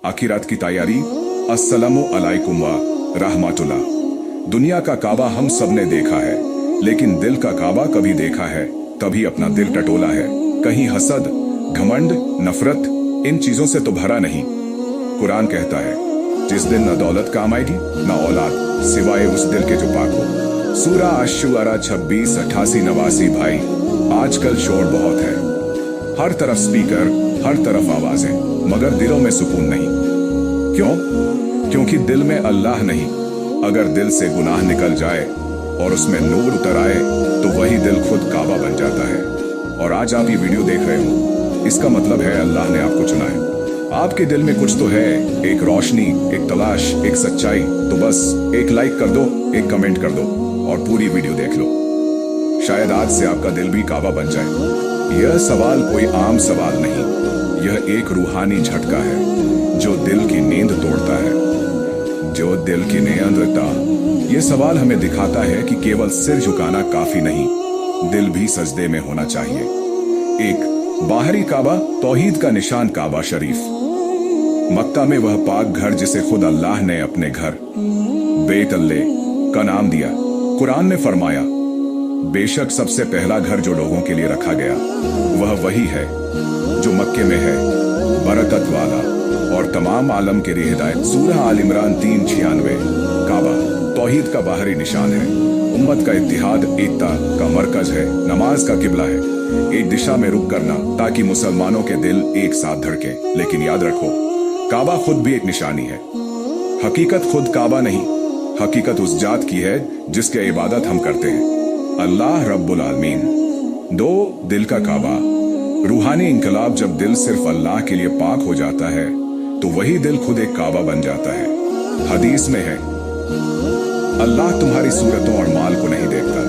आखिरात की तैयारी। अस्सलामु अलैकुम व रहमतुल्लाह। दुनिया का काबा हम सब ने देखा है, लेकिन दिल का काबा कभी देखा है? तभी अपना दिल टटोला है। कहीं हसद, घमंड, नफरत, इन चीजों से तो भरा नहीं। कुरान कहता है, जिस दिन न दौलत काम आएगी न औलाद, सिवाय उस दिल के जो पाक हो। सूरा अश-शुअरा 26, 88, 89। भाई, आजकल शोर बहुत है, हर तरफ स्पीकर, हर तरफ आवाजें, मगर दिलों में सुकून नहीं। क्यों? क्योंकि दिल में अल्लाह नहीं। अगर दिल से गुनाह निकल जाए और उसमें नूर उतर आए तो वही दिल खुद काबा बन जाता है। और आज आप ये वीडियो देख रहे हो, इसका मतलब है अल्लाह ने आपको चुना है। आपके दिल में कुछ तो है, एक रोशनी, एक तलाश, एक सच्चाई। तो बस एक लाइक कर दो, एक कमेंट कर दो और पूरी वीडियो देख लो। शायद आज से आपका दिल भी काबा बन जाए। यह सवाल कोई आम सवाल नहीं, यह एक रूहानी झटका है जो दिल की नींद तोड़ता है, जो दिल की नींद तोड़ता। यह सवाल हमें दिखाता है कि केवल सिर झुकाना काफी नहीं, दिल भी सजदे में होना चाहिए। एक बाहरी काबा, तौहीद का निशान काबा शरीफ। मक्का में वह पाक घर जिसे खुद अल्लाह ने अपने घर बेत अल्लाह का नाम दिया। कुरान ने फरमाया, बेशक सबसे पहला घर जो लोगों के लिए रखा गया वह वही है जो मक्के में है, बरकत वाला और तमाम आलम के लिए हिदायत। सूरह आल इमरान 3:96। काबा तौहीद का बाहरी निशान है, उम्मत का इत्तिहाद, एकता का मरकज है, नमाज का किबला है, एक दिशा में रुक करना ताकि मुसलमानों के दिल एक साथ धड़के। लेकिन याद रखो, काबा खुद भी एक निशानी है। हकीकत खुद काबा नहीं, हकीकत उस जात की है जिसके इबादत हम करते हैं, अल्लाह रब्बुल आलमीन। दो, दिल का काबा, रूहानी इंकलाब। जब दिल सिर्फ अल्लाह के लिए पाक हो जाता है तो वही दिल खुद एक काबा बन जाता है। हदीस में है, अल्लाह तुम्हारी सूरतों और माल को नहीं देखता,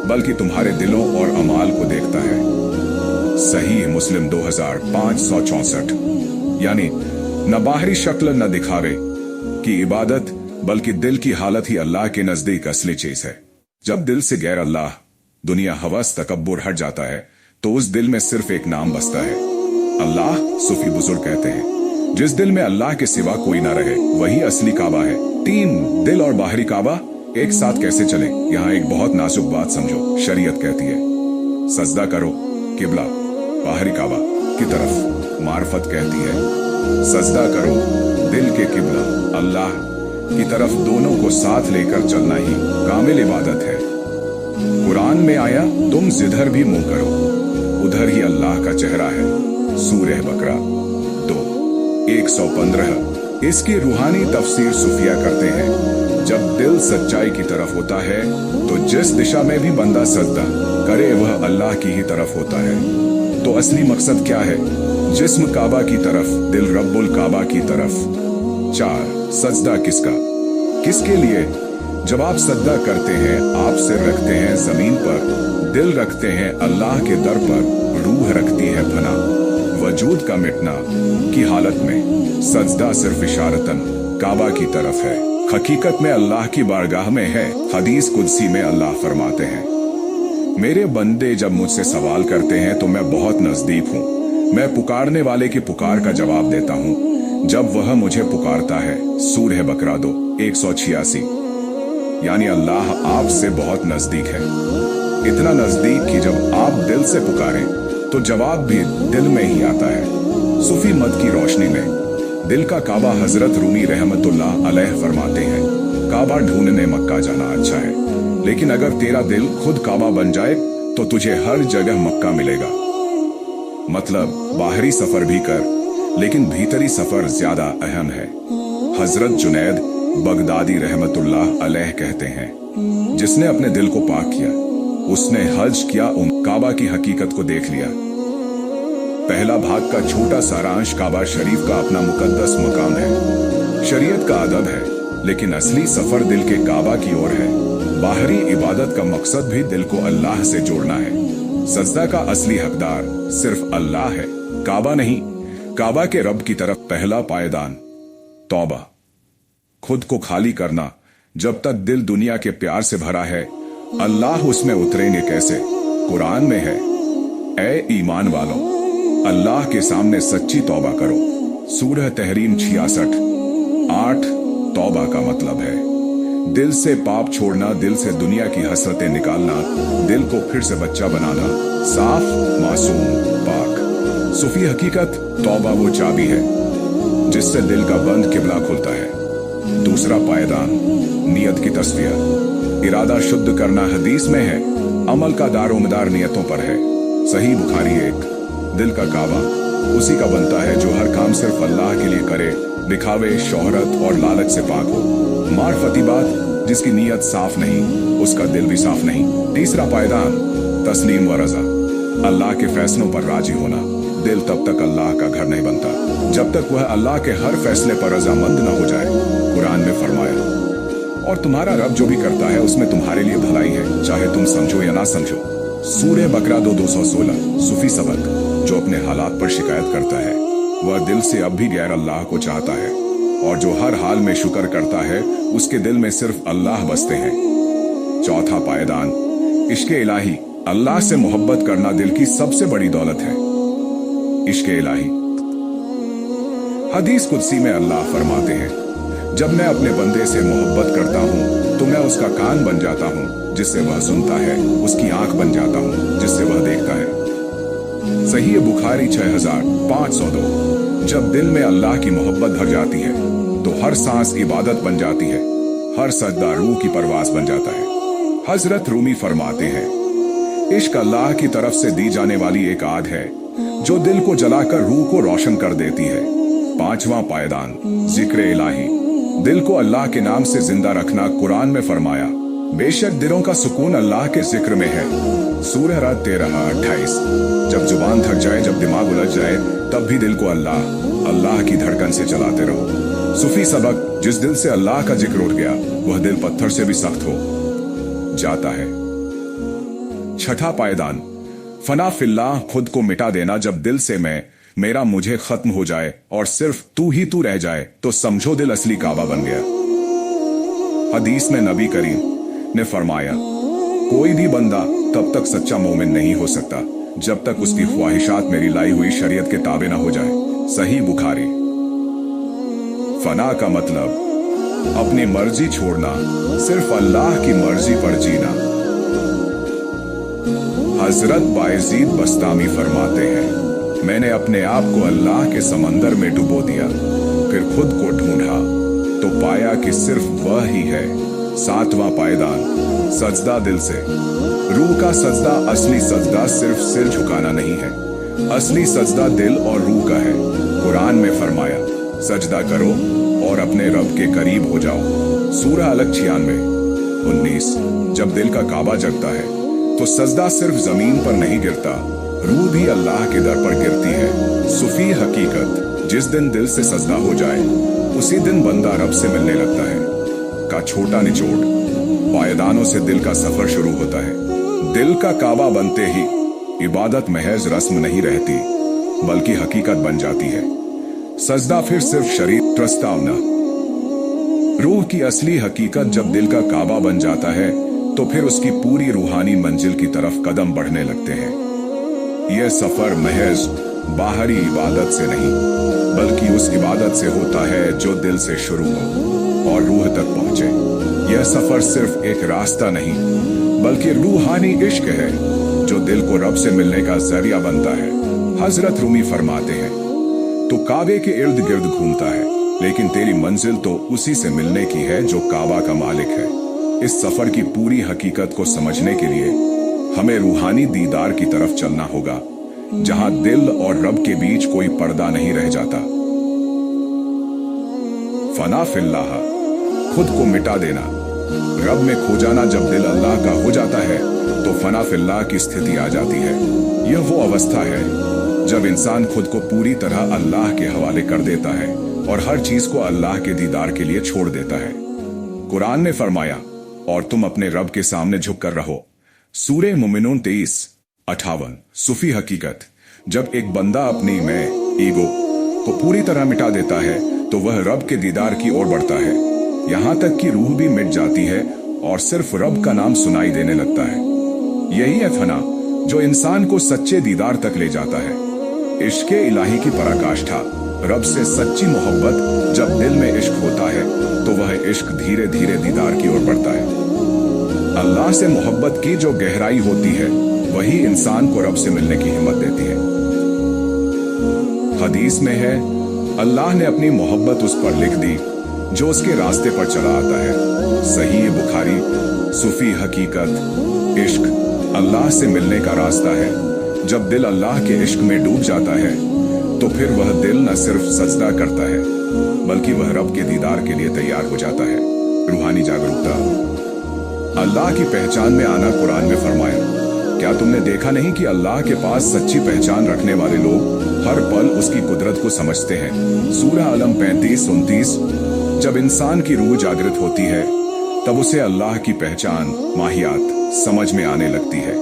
बल्कि तुम्हारे दिलों और अमाल को देखता है। सही मुस्लिम 2564। यानी न बाहरी शक्ल न दिखावे की इबादत, बल्कि दिल की हालत ही अल्लाह के नजदीक असली चीज है। जब दिल से गैर अल्लाह, दुनिया, हवस, तकब्बुर हट जाता है तो उस दिल में सिर्फ एक नाम बसता है, अल्लाह। सूफी बुजुर्ग कहते हैं, जिस दिल में अल्लाह के सिवा कोई ना रहे वही असली काबा है। तीन, दिल और बाहरी काबा एक साथ कैसे चले? यहाँ एक बहुत नाजुक बात समझो। शरीयत कहती है, सजदा करो किबला बाहरी काबा की तरफ। मार्फत कहती है, सजदा करो दिल के किबला अल्लाह की तरफ। दोनों को साथ लेकर चलना ही कामिल इबादत है। कुरान में आया, तुम जिधर भी मुंह करो उधर ही अल्लाह का चेहरा है। सूरह बकरा 2:115। इसकी रूहानी तफसीर सूफिया करते हैं, जब दिल सच्चाई की तरफ होता है तो जिस दिशा में भी बंदा सजदा करे वह अल्लाह की ही तरफ होता है। तो असली मकसद क्या है? जिस्म काबा की तरफ, दिल रब्बुल काबा की तरफ। 4, सजदा किसका, किसके लिए? जब आप सजदा करते हैं, आप सिर रखते हैं जमीन पर, दिल रखते हैं अल्लाह के दर पर, रूह रखती है फना, वजूद का मिटना की हालत में। सजदा सिर्फ इशारतन काबा की तरफ है, हकीकत में अल्लाह की बारगाह में है। हदीस कुदसी में अल्लाह फरमाते हैं, मेरे बंदे जब मुझसे सवाल करते हैं तो मैं बहुत नजदीक हूँ, मैं पुकारने वाले की पुकार का जवाब देता हूँ जब वह मुझे पुकारता है। सूरह बकरा 2:186। यानी अल्लाह आपसे बहुत नजदीक है, इतना नजदीक कि जब आप दिल से पुकारें तो जवाब भी दिल में ही आता है। सूफी मत की रोशनी में दिल का काबा, हजरत रूमी रहमतुल्लाह अलैह फरमाते हैं, काबा ढूंढने मक्का जाना अच्छा है, लेकिन अगर तेरा दिल खुद काबा बन जाए तो तुझे हर जगह मक्का मिलेगा। मतलब बाहरी सफर भी कर, लेकिन भीतरी सफर ज्यादा अहम है। हजरत जुनैद बगदादी रहमतुल्लाह अलैह कहते हैं, जिसने अपने दिल को पाक किया उसने हज किया, काबा की हकीकत को देख लिया। पहला भाग का छोटा सारांश, काबा शरीफ का अपना मुकद्दस मकाम है, शरीयत का अदब है, लेकिन असली सफर दिल के काबा की ओर है। बाहरी इबादत का मकसद भी दिल को अल्लाह से जोड़ना है। सजदा का असली हकदार सिर्फ अल्लाह है, काबा नहीं। काबा के रब की तरफ पहला पायदान तौबा, खुद को खाली करना। जब तक दिल दुनिया के प्यार से भरा है, अल्लाह उसमें उतरेंगे कैसे? कुरान में है, ऐ ईमान वालों, अल्लाह के सामने सच्ची तौबा करो, सूरह तहरीम 66। 8 तौबा का मतलब है दिल से पाप छोड़ना, दिल से दुनिया की हसरतें निकालना, दिल को फिर से बच्चा बनाना, साफ, मासूम, पाक। सूफी हकीकत, तौबा वो चाबी है जिससे दिल का बंद किबला खुलता है। दूसरा पायदान, नियत की तस्फिया, इरादा शुद्ध करना हदीस में है, अमल का दारोमदार नियतों पर है। सही बुखारी 1। दिल का काबा उसी का बनता है जो हर काम सिर्फ अल्लाह के लिए करे, दिखावे, शोहरत और लालच से पाक हो। मार्फती बात, जिसकी नीयत साफ नहीं उसका दिल भी साफ नहीं। तीसरा पायदान, तस्लीम व रजा, अल्लाह के फैसलों पर राजी होना। दिल तब तक अल्लाह का घर नहीं बनता जब तक वह अल्लाह के हर फैसले पर रजामंद न हो जाए। कुरान में फरमाया, और तुम्हारा रब जो भी करता है उसमें तुम्हारे लिए भलाई है, चाहे तुम समझो या ना समझो। सूरह बकरा 2:216। सूफी सबक, जो अपने हालात पर शिकायत करता है वह दिल से अब भी गैर अल्लाह को चाहता है, और जो हर हाल में शुक्र करता है उसके दिल में सिर्फ अल्लाह बसते हैं। चौथा पायदान, इश्क़ इलाही, अल्लाह से मोहब्बत करना दिल की सबसे बड़ी दौलत है। इश्क़ इलाही, हदीस कुदसी में अल्लाह फरमाते हैं, जब मैं अपने बंदे से मोहब्बत करता हूँ तो मैं उसका कान बन जाता हूँ जिससे वह सुनता है, उसकी आंख बन जाता हूँ जिससे वह देखता है। सही बुखारी 6502। जब दिल में अल्लाह की मोहब्बत भर जाती है तो हर सांस इबादत बन जाती है, हर सजदा रूह की परवास बन जाता है। हजरत रूमी फरमाते हैं, इश्क अल्लाह की तरफ से दी जाने वाली एक आग है जो दिल को जलाकर रूह को रोशन कर देती है। पांचवा पायदान, जिक्र इलाही, दिल को अल्लाह के नाम से जिंदा रखना। कुरान में फरमाया, बेशक दिलों का सुकून अल्लाह के जिक्र में है। सूरह रात 13:28। जब जुबान थक जाए, जब दिमाग उलझ जाए, तब भी दिल को अल्लाह की धड़कन से चलाते रहो। सूफी सबक, जिस दिल से अल्लाह का जिक्र उठ गया वह दिल पत्थर से भी सख्त हो जाता है। छठा पायदान, फना फिल्लाह, खुद को मिटा देना। जब दिल से मेरा मुझे खत्म हो जाए और सिर्फ तू ही तू रह जाए तो समझो दिल असली काबा बन गया। हदीस में नबी करीम ने फरमाया, कोई भी बंदा तब तक सच्चा मोमिन नहीं हो सकता जब तक उसकी ख्वाहिशात मेरी लाई हुई शरीयत के ताबे ना हो जाए। सही बुखारी। फना का मतलब अपनी मर्जी छोड़ना, सिर्फ अल्लाह की मर्जी पर जीना। हजरत बायजीद बस्तामी फरमाते हैं, मैंने अपने आप को अल्लाह के समंदर में डुबो दिया, फिर खुद को ढूंढा तो पाया कि सिर्फ वह ही है। सातवां पायदान, सजदा दिल से। रूह का सजदा, असली सजदा सिर्फ सिर झुकाना नहीं है, असली सजदा दिल और रूह का है। कुरान में फरमाया, सजदा करो और अपने रब के करीब हो जाओ। सूरह अलग 96:19। जब दिल का काबा जगता है तो सजदा सिर्फ जमीन पर नहीं गिरता, रूह भी अल्लाह के दर पर गिरती है। सूफी हकीकत, जिस दिन दिल से सजदा हो जाए उसी दिन बंदा रब से मिलने लगता है। का छोटा निचोड़, पायदानों से दिल का सफर शुरू होता है। दिल का काबा बनते ही इबादत महज रस्म नहीं रहती बल्कि हकीकत बन जाती है। सजदा फिर सिर्फ शरीर प्रस्तावना। रूह की असली हकीकत जब दिल का काबा बन जाता है तो फिर उसकी पूरी रूहानी मंजिल की तरफ कदम बढ़ने लगते हैं। यह सफर महज बाहरी इबादत से नहीं बल्कि उस इबादत से होता है जो दिल से शुरू हो और रूह तक पहुंचे। यह सफर सिर्फ एक रास्ता नहीं बल्कि रूहानी इश्क है जो दिल को रब से मिलने का जरिया बनता है। हजरत रूमी फरमाते हैं, तो काबे के इर्द गिर्द घूमता है लेकिन तेरी मंजिल तो उसी से मिलने की है जो काबा का मालिक है। इस सफर की पूरी हकीकत को समझने के लिए हमें रूहानी दीदार की तरफ चलना होगा जहां दिल और रब के बीच कोई पर्दा नहीं रह जाता। फना फिल्लाह, खुद को मिटा देना, रब में खो जाना। जब दिल अल्लाह का हो जाता है तो फना फिल्लाह की स्थिति आ जाती है। यह वो अवस्था है जब इंसान खुद को पूरी तरह अल्लाह के हवाले कर देता है और हर चीज को अल्लाह के दीदार के लिए छोड़ देता है। कुरान ने फरमाया, और तुम अपने रब के सामने झुक कर रहो। सूरह मुमिनून 23:58। सूफी हकीकत, जब एक बंदा अपनी ईगो को पूरी तरह मिटा देता है तो वह रब के दीदार की ओर बढ़ता है, यहां तक कि रूह भी मिट जाती है और सिर्फ रब का नाम सुनाई देने लगता है। यही है फना जो इंसान को सच्चे दीदार तक ले जाता है। इश्क़ इलाही की पराकाष्ठा, रब से सच्ची मोहब्बत, जब दिल में इश्क होता है तो वह इश्क धीरे धीरे दीदार की ओर बढ़ता है। अल्लाह से मोहब्बत की जो गहराई होती है वही इंसान को रब से मिलने की हिम्मत देती है। हदीस में है, अल्लाह ने अपनी मोहब्बत उस पर लिख दी जो उसके रास्ते पर चला आता है। सही बुखारी। सूफी हकीकत। इश्क अल्लाह से मिलने का रास्ता है। जब दिल अल्लाह के इश्क में डूब जाता है तो फिर वह दिल न सिर्फ सजदा करता है बल्कि वह रब के दीदार के लिए तैयार हो जाता है। रूहानी जागरूकता। अल्लाह की पहचान में आना। कुरान में फरमाया, क्या तुमने देखा नहीं कि अल्लाह के पास सच्ची पहचान रखने वाले लोग हर पल उसकी कुदरत को समझते हैं। सूरह अलम 35-29। जब इंसान की रूह जागृत होती है तब उसे अल्लाह की पहचान, माहियात समझ में आने लगती है।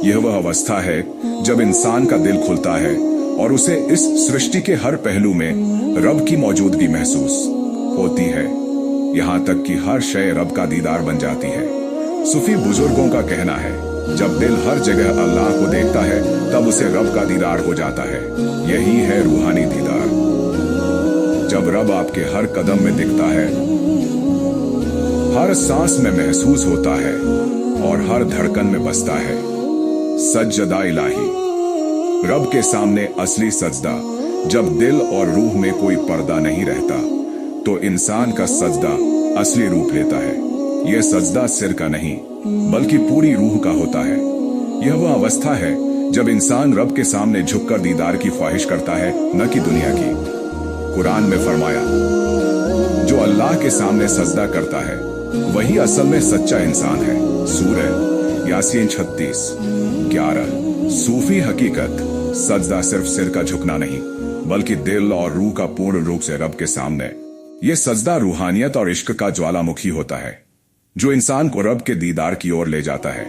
यह वह अवस्था है जब इंसान का दिल खुलता है और उसे इस सृष्टि के हर पहलू में रब की मौजूदगी महसूस होती है, यहाँ तक कि हर शय रब का दीदार बन जाती है। सूफी बुजुर्गों का कहना है, जब दिल हर जगह अल्लाह को देखता है तब उसे रब का दीदार हो जाता है। यही है रूहानी दीदार। जब रब आपके हर कदम में दिखता है, हर सांस में महसूस होता है और हर धड़कन में बसता है। सज्जदा इलाही। रब के सामने असली सजदा। जब दिल और रूह में कोई पर्दा नहीं रहता तो इंसान का सजदा असली रूप लेता है। यह सजदा सिर का नहीं बल्कि पूरी रूह का होता है। यह वह अवस्था है जब इंसान रब के सामने झुककर दीदार की ख्वाहिश करता है, न कि दुनिया की। कुरान में फरमाया, जो अल्लाह के सामने सजदा करता है वही असल में सच्चा इंसान है। सूरह यासीन 36-11। सूफी हकीकत। सजदा सिर्फ सिर का झुकना नहीं बल्कि दिल और रूह का पूर्ण रूप से रब के सामने। यह सजदा रूहानियत और इश्क का ज्वालामुखी होता है जो इंसान को रब के दीदार की ओर ले जाता है।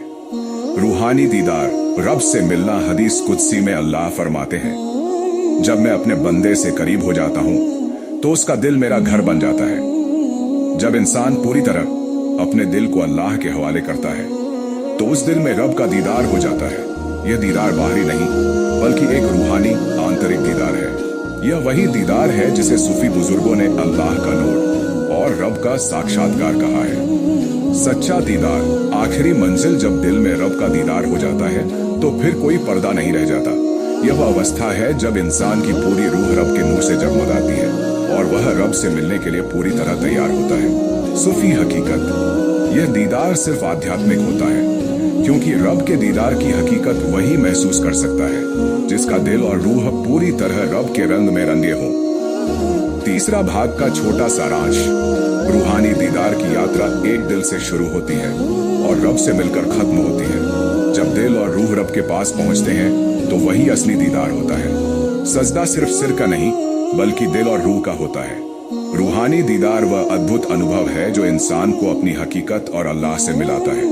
रूहानी दीदार, रब से मिलना। हदीस कुदसी में अल्लाह फरमाते हैं, जब मैं अपने बंदे से करीब हो जाता हूं तो उसका दिल मेरा घर बन जाता है। जब इंसान पूरी तरह अपने दिल को अल्लाह के हवाले करता है तो उस दिल में रब का दीदार हो जाता है। यह दीदार बाहरी नहीं बल्कि एक रूहानी आंतरिक दीदार है। यह वही दीदार है जिसे सूफी बुजुर्गों ने अल्लाह का नूर और रब का साक्षात्कार कहा है। सच्चा दीदार, आखिरी मंजिल। जब दिल में रब का दीदार हो जाता है तो फिर कोई पर्दा नहीं रह जाता। यह वह अवस्था है जब इंसान की पूरी रूह रब के नूर से जगमगाती है और वह रब से मिलने के लिए पूरी तरह तैयार होता है। सूफी हकीकत। यह दीदार सिर्फ आध्यात्मिक होता है क्योंकि रब के दीदार की हकीकत वही महसूस कर सकता है जिसका दिल और रूह पूरी तरह रब के रंग में रंगे हों। तीसरा भाग का छोटा सारांश। रूहानी दीदार की यात्रा एक दिल से शुरू होती है और रब से मिलकर खत्म होती है। जब दिल और रूह रब के पास पहुंचते हैं तो वही असली दीदार होता है। सजदा सिर्फ सिर का नहीं बल्कि दिल और रूह का होता है। रूहानी दीदार वह अद्भुत अनुभव है जो इंसान को अपनी हकीकत और अल्लाह से मिलाता है।